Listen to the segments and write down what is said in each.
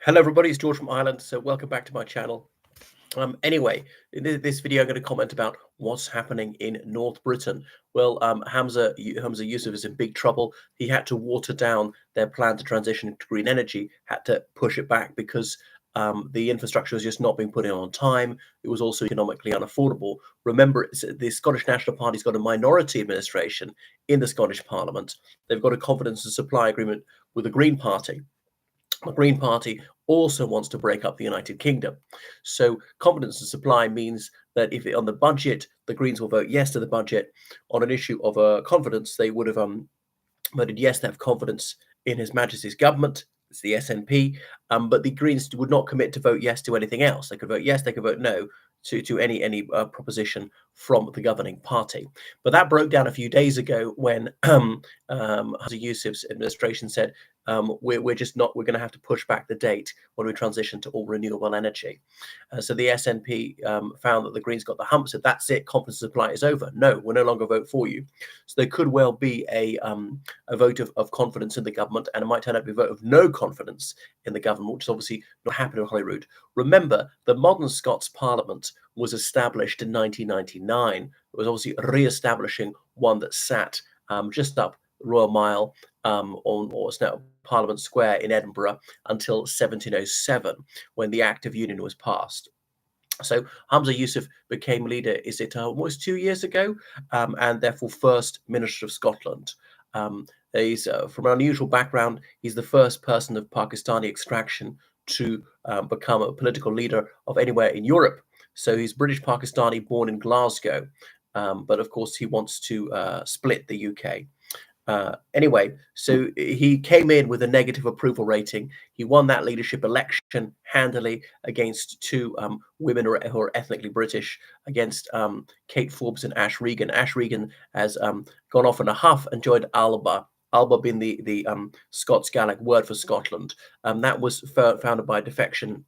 Hello, everybody. It's George from Ireland. So, welcome back to my channel. Anyway, in this video, I'm going to comment about what's happening in North Britain. Well, Humza Yousaf is in big trouble. He had to water down their plan to transition to green energy, had to push it back because the infrastructure was just not being put in on time. It was also economically unaffordable. Remember, the Scottish National Party's got a minority administration in the Scottish Parliament. They've got a confidence and supply agreement with the Green Party. The Green Party also wants to break up the United Kingdom. So confidence and supply means that if on the budget, the Greens will vote yes to the budget. On an issue of confidence, they would have voted yes to have confidence in His Majesty's government. It's the SNP, but the Greens would not commit to vote yes to anything else. They could vote yes, they could vote no to any proposition from the governing party. But that broke down a few days ago when Humza Yousaf's administration said we're going to have to push back the date when we transition to all renewable energy. So the SNP found that the Greens got the hump, said that's it, confidence supply is over. No, we'll no longer vote for you. So there could well be a vote of confidence in the government, and it might turn out to be a vote of no confidence in the government, which is obviously not happening in Holyrood. Remember, the modern Scots Parliament was established in 1999. It was obviously re-establishing one that sat just up Royal Mile on what's now Parliament Square in Edinburgh until 1707, when the Act of Union was passed. So Humza Yousaf became leader, is it almost 2 years ago, and therefore first Minister of Scotland. He's from an unusual background. He's the first person of Pakistani extraction to become a political leader of anywhere in Europe. So he's British Pakistani, born in Glasgow, but of course he wants to split the UK. Anyway, so he came in with a negative approval rating. He won that leadership election handily against two women who are ethnically British, against Kate Forbes and Ash Regan. Ash Regan has gone off in a huff and joined Alba. Alba being the Scots Gaelic word for Scotland. That was founded by defection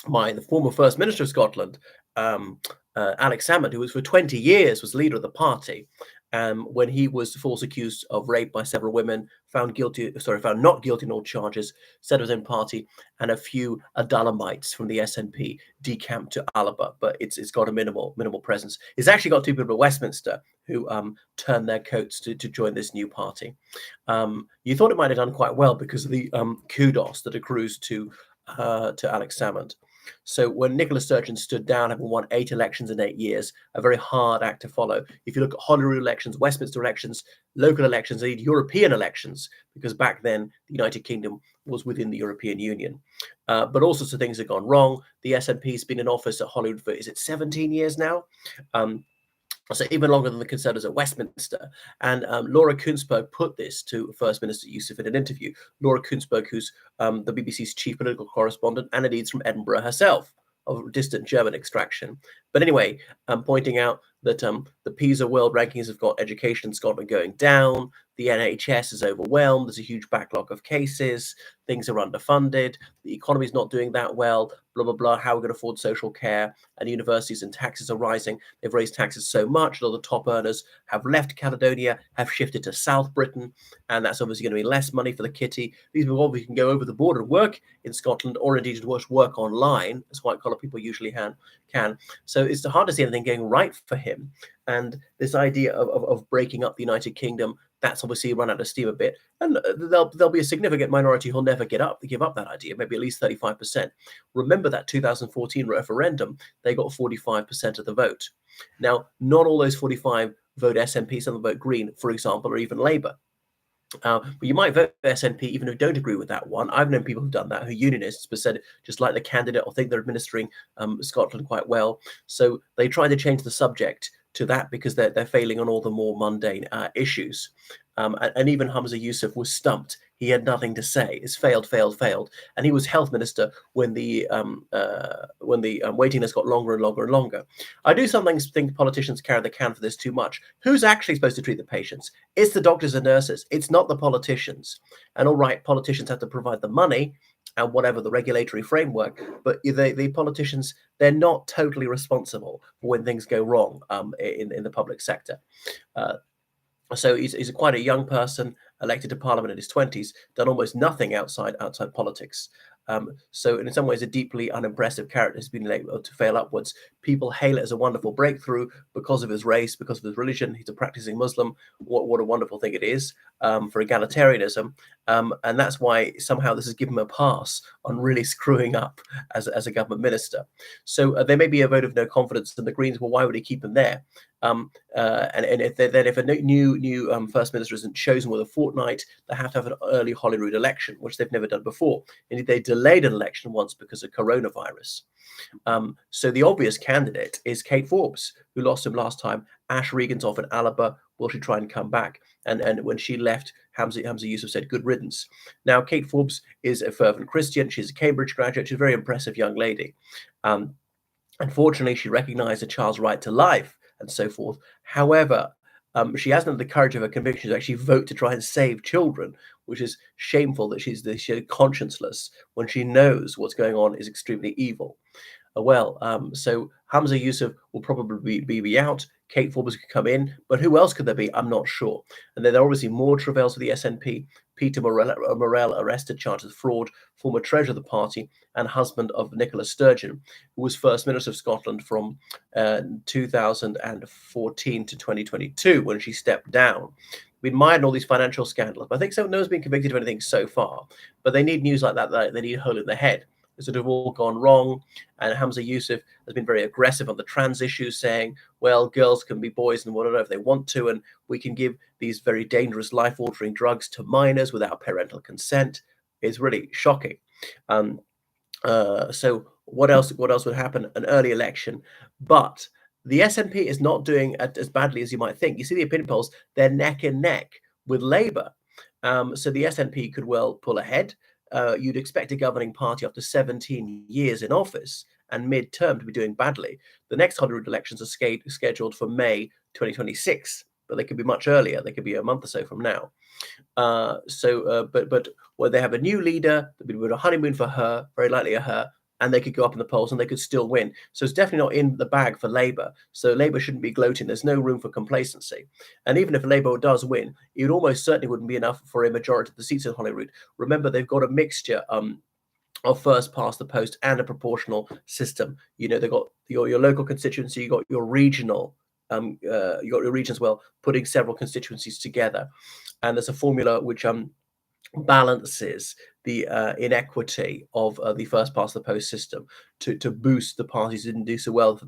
by the former First Minister of Scotland, Alex Salmond, who was for 20 years was leader of the party. When he was falsely accused of rape by several women, found not guilty on all charges, set his own party, and a few Adalamites from the SNP decamped to Alba, but it's got a minimal presence. It's actually got two people at Westminster who turned their coats to join this new party. You thought it might have done quite well because of the kudos that accrues to Alex Salmond. So when Nicola Sturgeon stood down, having won 8 elections in 8 years, a very hard act to follow. If you look at Holyrood elections, Westminster elections, local elections, indeed European elections, because back then the United Kingdom was within the European Union. But all sorts of things have gone wrong. The SNP's been in office at Holyrood for, is it 17 years now? So even longer than the Conservatives at Westminster. And Laura Kuenssberg put this to First Minister Yousaf in an interview. Laura Kuenssberg, who's the BBC's chief political correspondent, and indeed from Edinburgh herself, of distant German extraction. But anyway, pointing out that the PISA world rankings have got education in Scotland going down, the NHS is overwhelmed, there's a huge backlog of cases, things are underfunded, the economy is not doing that well, blah, blah, blah, how are we going to afford social care, and universities and taxes are rising. They've raised taxes so much that all the top earners have left Caledonia, have shifted to South Britain, and that's obviously going to be less money for the kitty. These people obviously can go over the border and work in Scotland, or indeed work online, as white-collar people usually can. So it's hard to see anything going right for him. And this idea of breaking up the United Kingdom, that's obviously run out of steam a bit. And there'll be a significant minority who'll never give up that idea, maybe at least 35%. Remember that 2014 referendum, they got 45% of the vote. Now, not all those 45 vote SNP, some vote Green, for example, or even Labour. But you might vote for SNP even if you don't agree with that one. I've known people who've done that, who are unionists, but said just like the candidate or think they're administering Scotland quite well. So they try to change the subject to that because they're failing on all the more mundane issues. And even Humza Yousaf was stumped. He had nothing to say. It's failed. And he was health minister when the waiting list got longer and longer. I do sometimes think politicians carry the can for this too much. Who's actually supposed to treat the patients? It's the doctors and nurses. It's not the politicians. And all right, politicians have to provide the money and whatever the regulatory framework, but the politicians, they're not totally responsible for when things go wrong in the public sector. So he's quite a young person, elected to Parliament in his 20s, done almost nothing outside politics. So in some ways, a deeply unimpressive character has been able to fail upwards. People hail it as a wonderful breakthrough because of his race, because of his religion. He's a practicing Muslim. What a wonderful thing it is for egalitarianism. And that's why somehow this has given him a pass on really screwing up as a government minister. So there may be a vote of no confidence in the Greens. Well, why would he keep him there? And if a new first minister isn't chosen with a fortnight, they have to have an early Holyrood election, which they've never done before. Indeed, they delayed an election once because of coronavirus. So the obvious candidate is Kate Forbes, who lost him last time. Ash Regan's off in Alaba. Will she try and come back? And when she left, Humza Yousaf said, good riddance. Now, Kate Forbes is a fervent Christian. She's a Cambridge graduate. She's a very impressive young lady. Unfortunately, she recognized a child's right to life and so forth. However, she hasn't had the courage of her convictions to actually vote to try and save children, which is shameful that she's conscienceless when she knows what's going on is extremely evil. So Humza Yousaf will probably be out. Kate Forbes could come in, but who else could there be? I'm not sure. And then there are obviously more travails for the SNP. Peter Morel, arrested, charged with fraud, former treasurer of the party and husband of Nicola Sturgeon, who was First Minister of Scotland from 2014 to 2022 when she stepped down. We admired all these financial scandals, but I think no one's been convicted of anything so far. But they need news like that. They need a hole in the head. It's sort of all gone wrong. And Humza Yousaf has been very aggressive on the trans issues, saying, well, girls can be boys and whatever if they want to, and we can give these very dangerous life-altering drugs to minors without parental consent. It's really shocking. So what else would happen? An early election. But the SNP is not doing as badly as you might think. You see the opinion polls, they're neck and neck with Labour. So the SNP could well pull ahead. You'd expect a governing party after 17 years in office and mid-term to be doing badly. The next Holyrood elections are scheduled for May 2026, but they could be much earlier. They could be a month or so from now. But where they have a new leader, there'll be a honeymoon for her, very likely a her, and they could go up in the polls and they could still win. So it's definitely not in the bag for Labour. So Labour shouldn't be gloating. There's no room for complacency. And even if Labour does win, it almost certainly wouldn't be enough for a majority of the seats in Holyrood. Remember, they've got a mixture of first past the post and a proportional system. You know, they've got your local constituency, you got your regional, you got your region as well, putting several constituencies together. And there's a formula which balances the inequity of the first past the post system to boost the parties that didn't do so well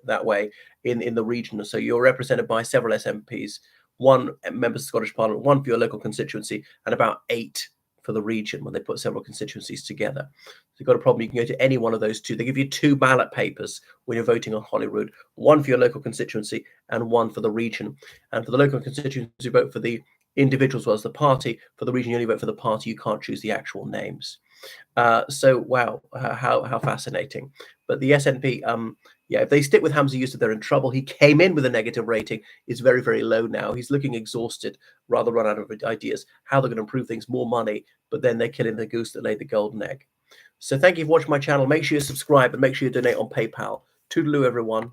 that way in the region. So you're represented by several SNPs, one member of the Scottish Parliament, one for your local constituency, and about 8 for the region when they put several constituencies together. So you've got a problem, you can go to any one of those two. They give you 2 ballot papers when you're voting on Holyrood, one for your local constituency and one for the region. And for the local constituency, you vote for the individual as well as the party. For the region, you only vote for the party. You can't choose the actual names. So wow, how fascinating. But the SNP, yeah, if they stick with Humza Yousaf, they're in trouble. He came in with a negative rating. It's very, very low now. He's looking exhausted, rather run out of ideas. How they're going to improve things, more money, but then they're killing the goose that laid the golden egg. So thank you for watching my channel. Make sure you subscribe and make sure you donate on PayPal. Toodaloo, everyone.